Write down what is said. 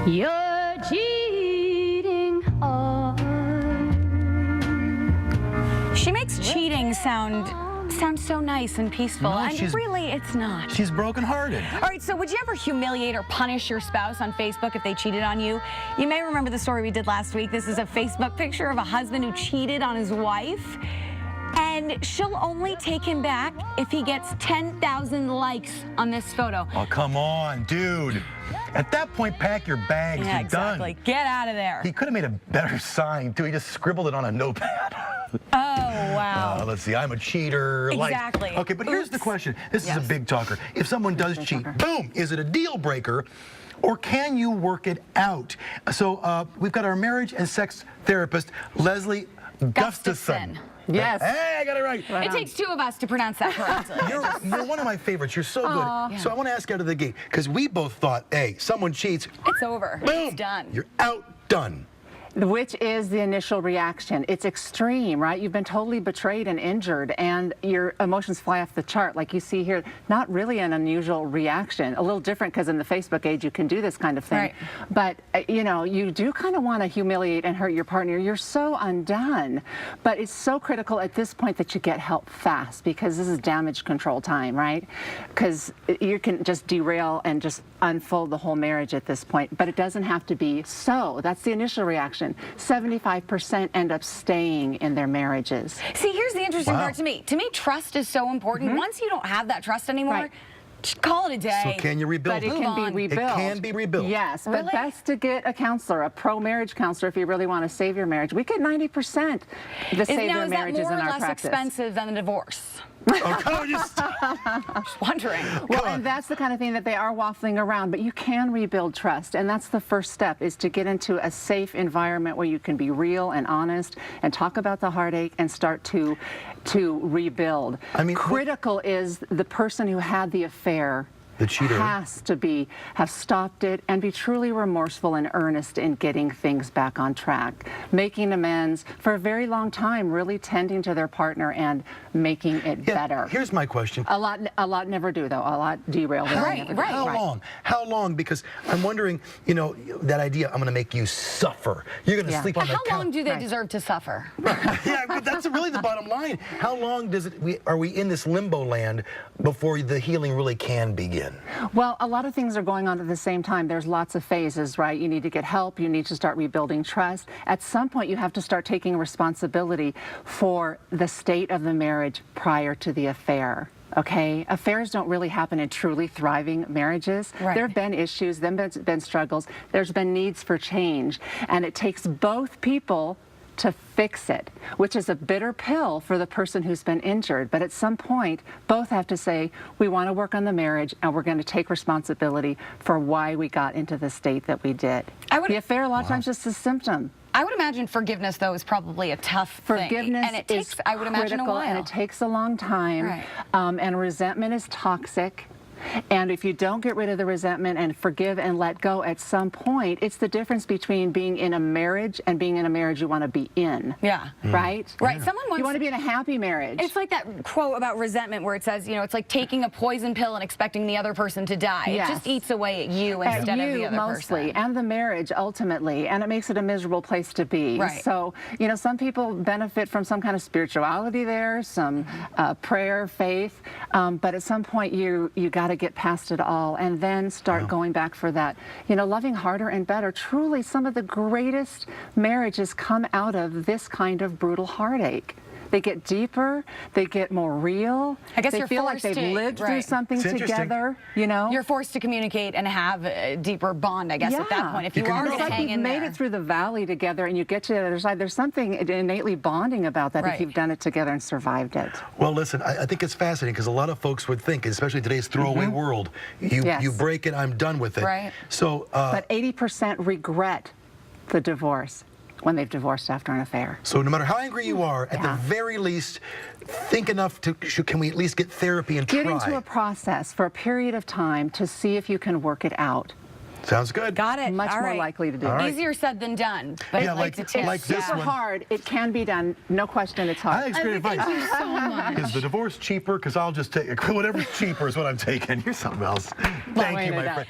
You're cheating heart. She makes cheating sound so nice and peaceful, No, and really it's not. She's brokenhearted. All right, so would you ever humiliate or punish your spouse on Facebook if they cheated on you? You may remember the story we did last week. This is a Facebook picture of a husband who cheated on his wife, and she'll only take him back if he gets 10,000 likes on this photo. Oh, come on, dude. At that point, pack your bags. Yeah, You're exactly. done. Get out of there. He could have made a better sign, too. He just scribbled it on a notepad. Oh, wow. Let's see. I'm a cheater. Exactly. Okay, but here's the question. This is a big talker. If someone does cheat, boom, is it a deal breaker? Or can you work it out? So we've got our marriage and sex therapist, Leslie Gustafson. Yes. Hey, I got it right. It takes two of us to pronounce that correctly. You're one of my favorites. You're so good. So I want to ask you out of the gate, because we both thought, hey, someone cheats. It's over. Boom. It's done. You're outdone. Which is the initial reaction. It's extreme, right? You've been totally betrayed and injured, and your emotions fly off the chart, like you see here. Not really an unusual reaction. A little different because in the Facebook age you can do this kind of thing. Right. But, you know, you do kind of want to humiliate and hurt your partner. You're so undone. But it's so critical at this point that you get help fast, because this is damage control time, right? Because you can just derail and just unfold the whole marriage at this point. But it doesn't have to be so. That's the initial reaction. 75% end up staying in their marriages. See, here's the interesting part to me. To me, trust is so important. Once you don't have that trust anymore, just call it a day. So can you rebuild But it can be rebuilt. It can be rebuilt. Yes, Really? but best to get a counselor, a pro-marriage counselor, if you really want to save your marriage. We get 90% to save their marriages in our practice. Now, is that more or less expensive than a divorce? Oh, come on, just Just wondering. Well, and that's the kind of thing that they are waffling around, but you can rebuild trust, and that's the first step, is to get into a safe environment where you can be real and honest and talk about the heartache and start to rebuild. I mean, critical is the person who had the affair. The cheater has to have stopped it and be truly remorseful and earnest in getting things back on track, making amends for a very long time, really tending to their partner and making it better. Here's my question. A lot never do, though. A lot derail. Right. How long? How long? Because I'm wondering, you know, that idea, I'm going to make you suffer. You're going to sleep on the couch. How long do they deserve to suffer? Yeah, but that's really the bottom line. How long are we in this limbo land before the healing really can begin? Well, a lot of things are going on at the same time. There's lots of phases, right? You need to get help. You need to start rebuilding trust. At some point, you have to start taking responsibility for the state of the marriage prior to the affair. Okay, affairs don't really happen in truly thriving marriages. Right. There have been issues, there have been struggles, there's been needs for change, and it takes both people to fix it, which is a bitter pill for the person who's been injured. But at some point, both have to say, we want to work on the marriage, and we're going to take responsibility for why we got into the state that we did. The affair, a lot of times, just a symptom. I would imagine forgiveness, though, is probably a tough thing. Forgiveness and it takes, is I would imagine, a critical, while. and it takes a long time. Right. And resentment is toxic. And if you don't get rid of the resentment and forgive and let go at some point, it's the difference between being in a marriage and being in a marriage you want to be in. Yeah. Right? Right. Someone wants you want to be in a happy marriage. It's like that quote about resentment where it says, you know, it's like taking a poison pill and expecting the other person to die. Yes. It just eats away at you instead of the other mostly, person. and the marriage ultimately, and it makes it a miserable place to be. Right. So, you know, some people benefit from some kind of spirituality there, some prayer, faith, but at some point you got to get past it all and then start going back for that, you know, loving harder and better. Truly, some of the greatest marriages come out of this kind of brutal heartache. They get deeper, they get more real. I guess they you're feel like forced they've lived through something together, you know? You're forced to communicate and have a deeper bond, I guess, at that point. If you are it's like hang you've in made there. it through the valley together and you get to the other side. There's something innately bonding about that if you've done it together and survived it. Well, listen, I think it's fascinating because a lot of folks would think, especially today's throwaway world, you break it, I'm done with it. Right. So, but 80% regret the divorce when they've divorced after an affair. So no matter how angry you are, at the very least, think enough to, can we at least get therapy and Get try? into a process for a period of time to see if you can work it out. Sounds good. Got it. Much more likely to do it. Easier said than done. But Yeah, like it's this super one. hard. It can be done. No question, it's hard. I think it's great advice. Thank you so much. Is the divorce cheaper? Because I'll just take whatever's cheaper is what I'm taking. Here's something else. Thank you, my friend.